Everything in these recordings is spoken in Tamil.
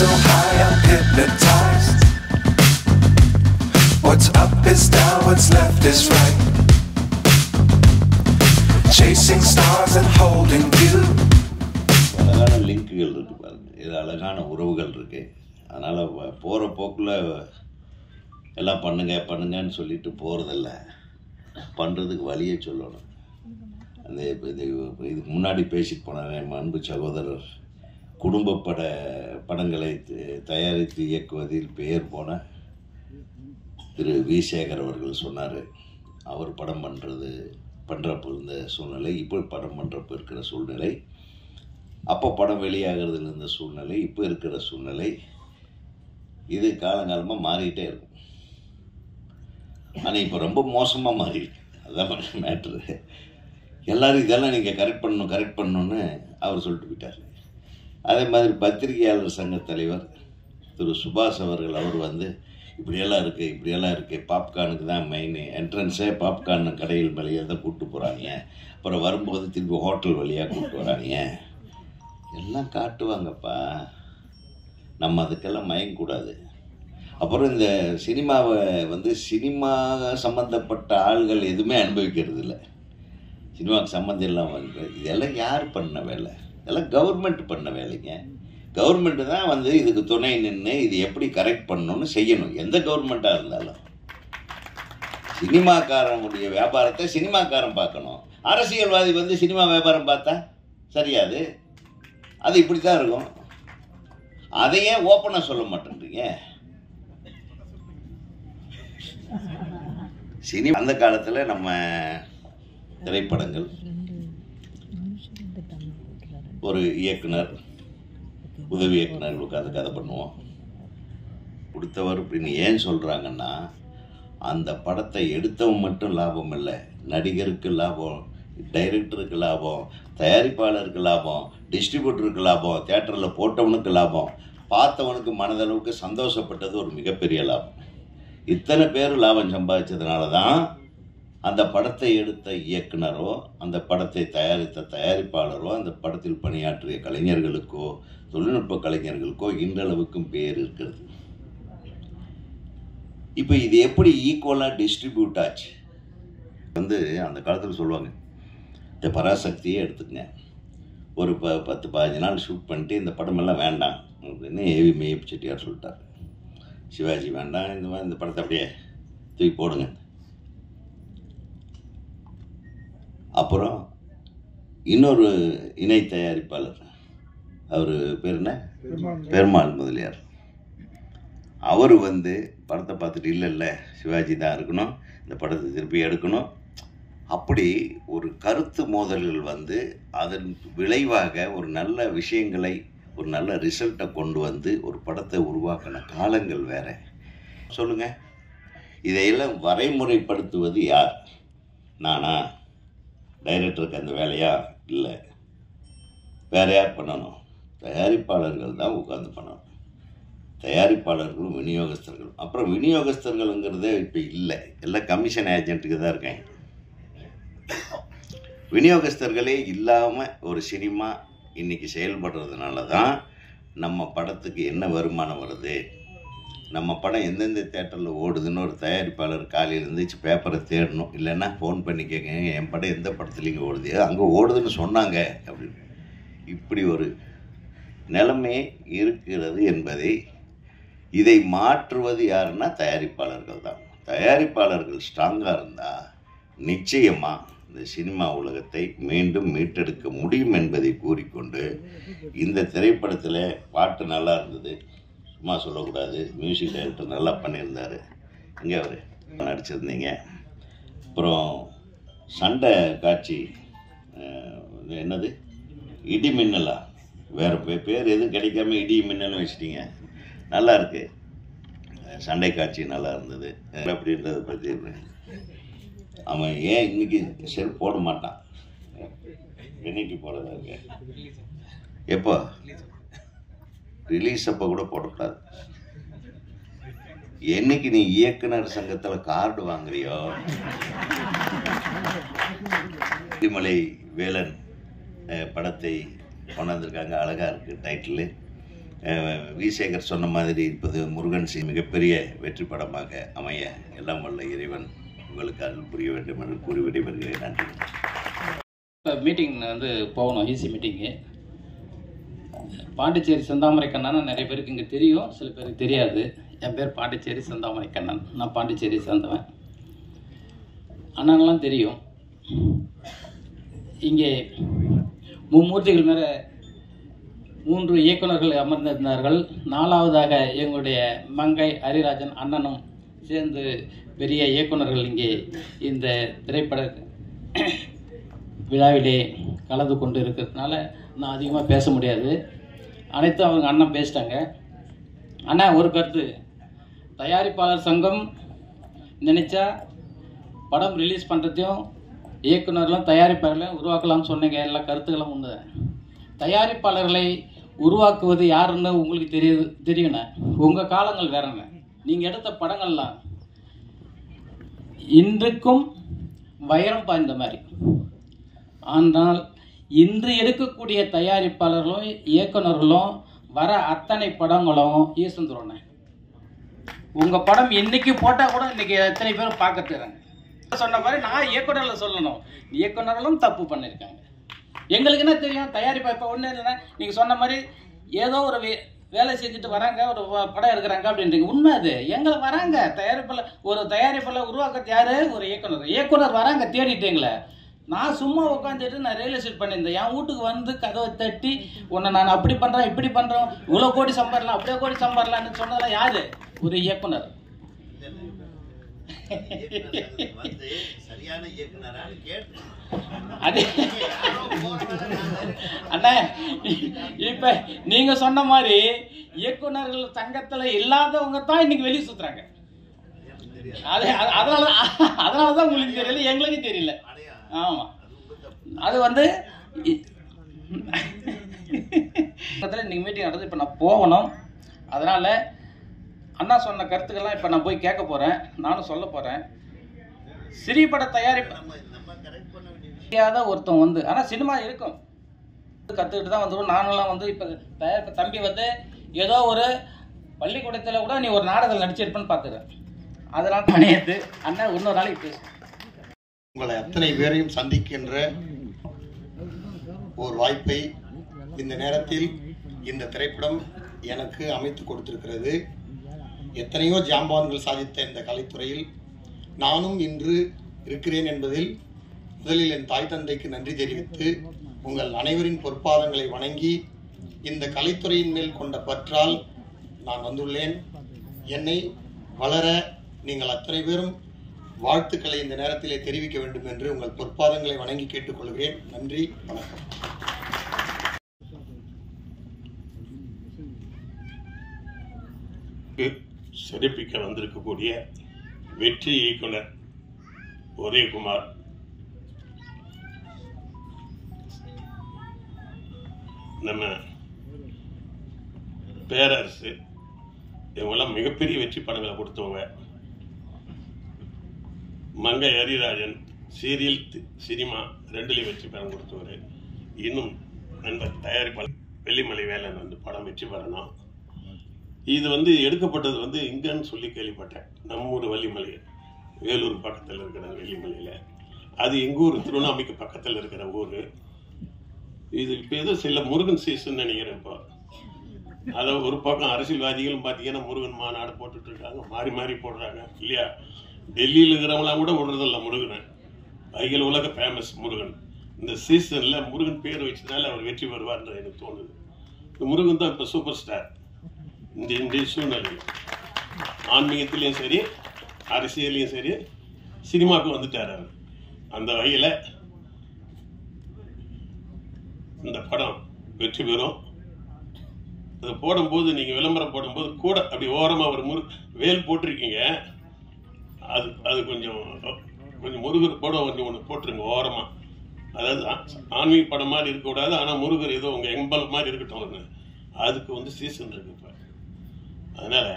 so high I'm hypnotized. What's up is down, what's left is right. Chasing stars and holding you. அழகான லிங்குகள் இருக்கு பாருங்க, இது அழகான உறவுகள் இருக்கு. அதனால் போகிற போக்கில் எல்லாம் பண்ணுங்கன்னு சொல்லிட்டு போகிறதில்ல, பண்ணுறதுக்கு வழியே சொல்லணும். அந்த இதுக்கு முன்னாடி பேசிட்டு போனார் என் அன்பு சகோதரர், குடும்ப படங்களை தயாரித்து இயக்குவதில் பெயர் போன திரு வி சேகர் அவர்கள் சொன்னார். அவர் படம் பண்ணுறப்போ இருந்த சூழ்நிலை, இப்போ படம் பண்ணுறப்போ இருக்கிற சூழ்நிலை, அப்போ படம் வெளியாகிறதுல இருந்த சூழ்நிலை, இப்போ இருக்கிற சூழ்நிலை, இது காலங்காலமாக மாறிக்கிட்டே இருக்கும். ஆனால் இப்போ ரொம்ப மோசமாக மாறியிருக்கு. அதுதான் மேட்ரு. எல்லோரும் இதெல்லாம் நீங்கள் கரெக்ட் பண்ணணுன்னு அவர் சொல்லிட்டு போயிட்டார். அதே மாதிரி பத்திரிகையாளர் சங்க தலைவர் திரு சுபாஷ் அவர்கள், அவர் இப்படியெல்லாம் இருக்குது, பாப்கார்னுக்கு தான் மெயின் என்ட்ரன்ஸே, பாப்கார்னு கடையில் வழியாக தான் கூப்பிட்டு போகிறாங்க, அப்புறம் வரும்போது திருப்பி ஹோட்டல் வழியாக கூப்பிட்டு வராங்க, எல்லாம் காட்டுவாங்கப்பா. நம்ம அதுக்கெல்லாம் மயங்கக்கூடாது. அப்புறம் இந்த சினிமாவை சினிமா சம்மந்தப்பட்ட ஆள்கள் எதுவுமே அனுபவிக்கிறது இல்லை. சினிமாவுக்கு சம்மந்தம் இல்லாமல் இதெல்லாம் யார் பண்ண வேலை? இதெல்லாம் கவர்மெண்ட் பண்ண வேலைங்க. கவர்மெண்ட்டு தான் இதுக்கு துணை நின்று இது எப்படி கரெக்ட் பண்ணணும்னு செய்யணும், எந்த கவர்மெண்ட்டாக இருந்தாலும். சினிமாக்காரனுடைய வியாபாரத்தை சினிமாக்காரன் பார்க்கணும். அரசியல்வாதி சினிமா வியாபாரம் பார்த்தா சரியாது, அது இப்படி தான் இருக்கும். அதையே ஓப்பனாக சொல்ல மாட்டேன்றீங்க. சினிமா அந்த காலத்தில் நம்ம திரைப்படங்கள், ஒரு இயக்குனர், உதவி இயக்குனர் உட்காந்து கதை பண்ணுவோம், கொடுத்தவர் அப்படின்னு ஏன் சொல்கிறாங்கன்னா, அந்த படத்தை எடுத்தவன் மட்டும் லாபம் இல்லை, நடிகருக்கு லாபம், டைரக்டருக்கு லாபம், தயாரிப்பாளருக்கு லாபம், டிஸ்ட்ரிபியூட்டருக்கு லாபம், தியேட்டரில் போட்டவனுக்கு லாபம், பார்த்தவனுக்கு மனதளவுக்கு சந்தோஷப்பட்டது ஒரு மிகப்பெரிய லாபம். இத்தனை பேர் லாபம் சம்பாதிச்சதுனால தான் அந்த படத்தை எடுத்த இயக்குனரோ, அந்த படத்தை தயாரித்த தயாரிப்பாளரோ, அந்த படத்தில் பணியாற்றிய கலைஞர்களுக்கோ, தொழில்நுட்ப கலைஞர்களுக்கோ இன்றளவுக்கும் பேர் இருக்கிறது. இப்போ இது எப்படி ஈக்குவலாக டிஸ்ட்ரிபியூட் ஆச்சு? அந்த காலத்தில் சொல்லுவாங்க, இந்த பராசக்தியே எடுத்துக்கங்க, ஒரு 10-15 நாள் ஷூட் பண்ணிட்டு இந்த படமெல்லாம் வேண்டாம் அப்படின்னு ஏவி மேப் செட்டியார் சொல்லிட்டார். சிவாஜி வேண்டாம், இந்த படத்தை அப்படியே தூக்கி போடுங்க. அப்புறம் இன்னொரு இணை தயாரிப்பாளர், அவர் பேர் என்ன, பெருமாள் முதலியார், அவர் படத்தை பார்த்துட்டு இல்லை சிவாஜி தான் இருக்கணும், இந்த படத்தை திருப்பி எடுக்கணும். அப்படி ஒரு கருத்து மோதல்கள் அதன் விளைவாக ஒரு நல்ல விஷயங்களை, ஒரு நல்ல ரிசல்ட்டை கொண்டு ஒரு படத்தை உருவாக்கின காலங்கள் வேற. சொல்லுங்க, இதையெல்லாம் வரைமுறைப்படுத்துவது யார்? நானா? டைரக்டருக்கு அந்த வேலையா? இல்லை. வேற யார் பண்ணணும்? தயாரிப்பாளர்கள் தான் உட்காந்து பண்ணணும். தயாரிப்பாளர்களும் விநியோகஸ்தர்களும். அப்புறம் விநியோகஸ்தர்கள்ங்கிறதே இப்போ இல்லை, எல்லாம் கமிஷன் ஏஜென்ட்டுக்கு தான் இருக்காங்க. விநியோகஸ்தர்களே இல்லாமல் ஒரு சினிமா இன்றைக்கி செயல்படுறதுனால தான் நம்ம படத்துக்கு என்ன வருமானம் வருது, நம்ம படம் எந்தெந்த தேட்டரில் ஓடுதுன்னு ஒரு தயாரிப்பாளர் காலையில் இருந்துச்சு பேப்பரை தேடணும், இல்லைன்னா ஃபோன் பண்ணி கேட்குங்க என் படம் எந்த படத்துலேங்க ஓடுது, அங்கே ஓடுதுன்னு சொன்னாங்க அப்படின்னு. இப்படி ஒரு நிலைமை இருக்கிறது என்பதை, இதை மாற்றுவது யாருன்னா தயாரிப்பாளர்கள் தான். தயாரிப்பாளர்கள் ஸ்ட்ராங்காக இருந்தால் நிச்சயமாக இந்த சினிமா உலகத்தை மீண்டும் மீட்டெடுக்க முடியும் என்பதை கூறிக்கொண்டு, இந்த திரைப்படத்தில் பாட்டு நல்லா இருந்தது, சும்மா சொல்லக்கூடாது, மியூசிக் டைரக்டர் நல்லா பண்ணியிருந்தார், இங்கே அவர் நடிச்சிருந்தீங்க, அப்புறம் சண்டை காட்சி என்னது இடி மின்னலா, வேறு பேர் எதுவும் கிடைக்காம இடி மின்னலும் வச்சிட்டிங்க, நல்லா இருக்கு, சண்டை காட்சி நல்லா இருந்தது அப்படின்றத பற்றி. அவன் ஏன் இன்னைக்கு செருப்பு போட மாட்டான், என்னைக்கு போடுறதா இருக்கு, எப்போ ரிலீஸ் அப்போ கூட போடக்கூடாது. என்னைக்கு நீ இயக்குனர் சங்கத்தில் கார்டு வாங்குறியோ, மலை வேலன் படத்தை கொண்டாந்துருக்காங்க, அழகாக இருக்குது டைட்டிலு. வி சேகர் சொன்ன மாதிரி இப்போது முருகன் மிகப்பெரிய வெற்றி படமாக அமைய எல்லாம் வல்ல இறைவன் உங்களுக்கு அருள் புரிய வேண்டும் என்று கூறி விடைபெறுகிறேன். நன்றி. இப்போ மீட்டிங் வந்து போகணும், ஈசி மீட்டிங்கு. பாண்டிச்சேரி செந்தாமரை கண்ணன் நிறைய பேருக்கு இங்கே தெரியும், சில பேருக்கு தெரியாது. என் பேர் பாண்டிச்சேரி செந்தாமரை கண்ணன். நான் பாண்டிச்சேரி சேர்ந்தவன். அண்ணன்லாம் தெரியும். இங்கே மும்மூர்த்திகள் மேலே 3 இயக்குநர்கள் அமர்ந்திருந்தார்கள். 4வதாக எங்களுடைய மங்கை ஹரிராஜன் அண்ணனும் சேர்ந்து பெரிய இயக்குநர்கள் இங்கே இந்த திரைப்பட விழாவிலே கலந்து கொண்டு இருக்கிறதுனால நான் அதிகமாக பேச முடியாது. அனைத்தும் அவங்க அண்ணன் பேசிட்டாங்க. அண்ணா ஒரு கருத்து, தயாரிப்பாளர் சங்கம் நினச்சா படம் ரிலீஸ் பண்ணுறதையும் இயக்குநர்களும் தயாரிப்பாளர்களையும் உருவாக்கலாம்னு சொன்னீங்க. எல்லா கருத்துக்களும் உண்டு. தயாரிப்பாளர்களை உருவாக்குவது யாருன்னு உங்களுக்கு தெரியுண்ணே. உங்கள் காலங்கள் வேறங்க. நீங்கள் எடுத்த படங்கள்லாம் இன்றைக்கும் வைரம் பாய்ந்த மாதிரி. ஆனால் இன்று எடுக்கக்கூடிய தயாரிப்பாளர்களும் இயக்குநர்களும் வர அத்தனை படங்களும் ஈசந்துருண்ணே. உங்கள் படம் இன்னைக்கு போட்டால் கூட இன்னைக்கு எத்தனை பேர் பார்க்கறாங்க. சொன்ன மாதிரி நான் இயக்குநரில் சொல்லணும், இயக்குநர்களும் தப்பு பண்ணியிருக்காங்க. எங்களுக்கு என்ன தெரியும் தயாரிப்பா? இப்போ ஒன்றும் இல்லைன்னா நீங்கள் சொன்ன மாதிரி ஏதோ ஒரு வேலை செஞ்சுட்டு வராங்க, ஒரு படம் எடுக்கிறாங்க அப்படின்றீங்க. உண்மை அது. எங்களை வராங்க ஒரு தயாரிப்பில் உருவாக்குறது யார்? ஒரு இயக்குனர் வராங்க தேடிட்டீங்களே. நான் சும்மா உட்காந்துட்டு நான் ரியல் எஸ்டேட் பண்ணியிருந்தேன். என் வீட்டுக்கு வந்து கதவை தட்டி உன்னை நான் அப்படி பண்ணுறேன் இப்படி பண்ணுறோம், இவ்வளோ கோடி சம்பாரலாம் அப்படியே கோடி சம்பாரலான்னு சொன்னதெல்லாம் யார்? ஒரு இயக்குனர். அது அண்ணா இப்ப நீங்க சொன்ன மாதிரி இயக்குநர்கள் சங்கத்துல இல்லாதவங்க தான் இன்னைக்கு வெளியே சுத்துறாங்க. அதனாலதான் உங்களுக்கு தெரியல, எங்களுக்கு தெரியல. ஆமா, அது வந்து இன்னைக்கு மீட்டிங் நடந்து இப்ப நான் போகணும். அதனால அண்ணா சொன்ன கருத்துக்கெல்லாம் இப்போ நான் போய் கேட்க போகிறேன், நானும் சொல்ல போகிறேன். சிறிய தயாரிப்பு ஒருத்தன் வந்து, ஆனால் சினிமா இருக்கும் கற்றுக்கிட்டு தான் வந்துடும். நானெல்லாம் வந்து இப்போ தயாரிப்பு தம்பி வந்து ஏதோ ஒரு பள்ளிக்கூடத்தில் கூட நீ ஒரு நாடகத்தில் நடிச்சிருப்பேன்னு பார்த்துக்கிறேன். அதெல்லாம் தனியது. அண்ணா இன்னொரு நாளைக்கு பேசு. உங்களை அத்தனை பேரையும் சந்திக்கின்ற ஒரு வாய்ப்பை இந்த நேரத்தில் இந்த திரைப்படம் எனக்கு அமைத்து கொடுத்திருக்கிறது. எத்தனையோ ஜாம்பான்கள் சாதித்த இந்த கலைத்துறையில் நானும் இன்று இருக்கிறேன் என்பதில் முதலில் என் தாய் தந்தைக்கு நன்றி தெரிவித்து உங்கள் அனைவரின் பொற்பாதங்களை வணங்கி இந்த கலைத்துறையின் மேல் கொண்ட பற்றால் நான் வந்துள்ளேன். என்னை வளர நீங்கள் அத்தனை பேரும் வாழ்த்துக்களை இந்த நேரத்திலே தெரிவிக்க வேண்டும் என்று உங்கள் பொற்பாதங்களை வணங்கி கேட்டுக்கொள்கிறேன். நன்றி, வணக்கம். சிறப்பிக்க வந்திருக்கக்கூடிய வெற்றி இயக்குனர் உதயகுமார், நம்ம பேரரசு, இவங்கெல்லாம் மிகப்பெரிய வெற்றி படங்களை கொடுத்தவங்க. மங்கை ஹரிராஜன் சீரியல் சினிமா 2லையும் வெற்றி படம் கொடுத்தவர். இன்னும் நண்பர் தயாரிப்பாளர் வெள்ளிமலை வேலன் வந்து படம் வெற்றி பெறணும். இது வந்து எடுக்கப்பட்டது வந்து இங்கன்னு சொல்லி கேள்விப்பட்டேன். நம்ம ஊர் வள்ளிமலை, வேலூர் பக்கத்தில் இருக்கிற வெள்ளிமலையில். அது எங்கள் ஊர் திருவண்ணாமலைக்கு பக்கத்தில் இருக்கிற ஊர். இது இப்போ ஏதோ சில முருகன் சீசன் நினைக்கிறேன். இப்போ அதை ஒரு பக்கம் அரசியல்வாதிகளும் பார்த்தீங்கன்னா முருகன் மாநாடு போட்டுட்டு இருக்காங்க, மாறி மாறி போடுறாங்க இல்லையா. டெல்லியில் இருக்கிறவங்களாம் கூட விடுறதில்ல முருகனை. அகில உலக ஃபேமஸ் முருகன். இந்த சீசனில் முருகன் பேர் வச்சதுனால அவர் வெற்றி பெறுவார்ன்ற எனக்கு தோணுது. இந்த முருகன் தான் இப்போ சூப்பர் ஸ்டார். இந்த சூழ்நிலையில் ஆன்மீகத்திலையும் சரி, அரசியலையும் சரி, சினிமாவுக்கு வந்துட்டார் அவர். அந்த வகையில் இந்த படம் வெற்றி பெறும். அதை போடும்போது நீங்கள் விளம்பரம் போடும்போது கூட அப்படி ஓரமாக ஒரு வேல் போட்டிருக்கீங்க. அது கொஞ்சம் முருகர் கூட கொஞ்சம் ஒன்று போட்டுருங்க ஓரமாக. அதாவது ஆன்மீக படம் மாதிரி இருக்கக்கூடாது, ஆனால் முருகர் ஏதோ உங்கள் எம்பல் மாதிரி இருக்கட்டும். ஒன்று அதுக்கு வந்து சீசன் இருக்கு இப்போ. அதனால்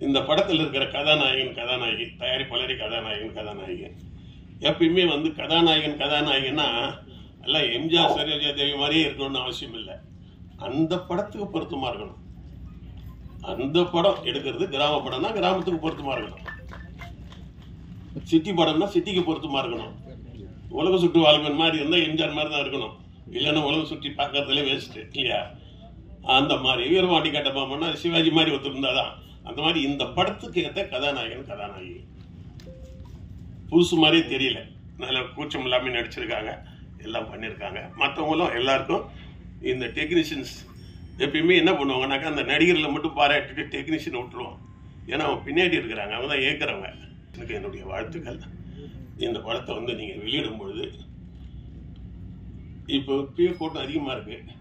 இந்த படத்தில் இருக்கிற கதாநாயகி, தயாரிப்பாளரி கதாநாயகன் எப்பயுமே வந்து கதாநாயகன்னா எல்லாம் எம்ஜிஆர் சரோஜா தேவி மாதிரியே இருக்கணும்னு அவசியம் இல்லை. அந்த படத்துக்கு பொருத்தமாக இருக்கணும். அந்த படம் எடுக்கிறது கிராம படம் தான் கிராமத்துக்கு பொருத்தமா இருக்கணும், சிட்டி படம்னா சிட்டிக்கு பொருத்தமா இருக்கணும். உலக சுற்று வாழ்வன் மாதிரி இருந்தால் எம்ஜிஆர் மாதிரி தான் இருக்கணும், இல்லைன்னா உலக சுற்றி பார்க்கறதுல வேஸ்ட் இல்லையா? அந்த மாதிரி வீரபாண்டி கட்டபொம்மன்னா சிவாஜி மாதிரி ஒருத்தர் இருந்தாதான். அந்த மாதிரி இந்த படத்துக்கு ஏற்ற கதாநாயகன் கதாநாயகி புதுசு மாதிரியே தெரியல, நல்ல கூச்சம் இல்லாமல் நடிச்சிருக்காங்க, எல்லாம் பண்ணியிருக்காங்க. மற்றவங்களும் எல்லாருக்கும் இந்த டெக்னீஷியன்ஸ் எப்பயுமே என்ன பண்ணுவாங்கன்னாக்கா அந்த நடிகர்களை மட்டும் பாராட்டிட்டு டெக்னீஷியனை விட்டுருவோம். ஏன்னா அவங்க பின்னாடி இருக்கிறாங்க, அவங்க தான் ஏற்கிறவங்க. எனக்கு என்னுடைய வாழ்த்துக்கள். இந்த படத்தை வந்து நீங்கள் வெளியிடும் பொழுது இப்போ இப்பயே கூட்டம் அதிகமாக இருக்குது,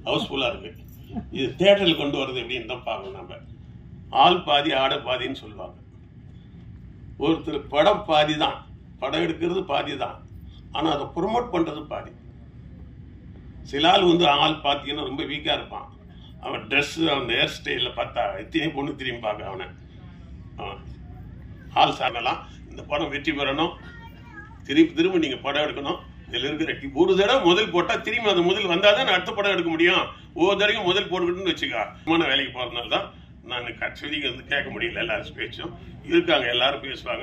ஹவுஸ்ஃபுல்லாக இருக்குது. இது தேட்டரில் கொண்டு வர்றது எப்படின்னு தான் பார்க்கணும். நம்ம ஆள் பாதி ஆட பாதின்னு சொல்லுவாங்க. ஒருத்தர் படம் பாதி தான், படம் எடுக்கிறது பாதி தான், ஆனால் அதை ப்ரொமோட் பண்ணுறது பாதி. சில ஆள் வந்து ஆள் பார்த்தீங்கன்னா ரொம்ப வீக்காக இருப்பான், அவன் ட்ரெஸ்ஸு அவன் ஹேர் ஸ்டைலில் பார்த்தா எத்தனை பொண்ணு திரும்பி பார்க்க அவனை. ஆள் சாங்கலாம். இந்த படம் வெற்றி பெறணும், திரும்ப நீங்கள் படம் எடுக்கணும். இதில் இருக்கிற ஒரு தடவை முதல் போட்டால் திரும்பி அந்த முதல் வந்தால் தான் அடுத்த படம் எடுக்க முடியும். ஒவ்வொரு தடவையும் முதல் போட்டுக்கிட்டுன்னு வச்சுக்கா. வேலைக்கு போகிறதுனால தான் நான் கட்சி வந்து கேட்க முடியல. எல்லாரும் பேச்சும் இருக்காங்க, எல்லாரும் பேசுவாங்க.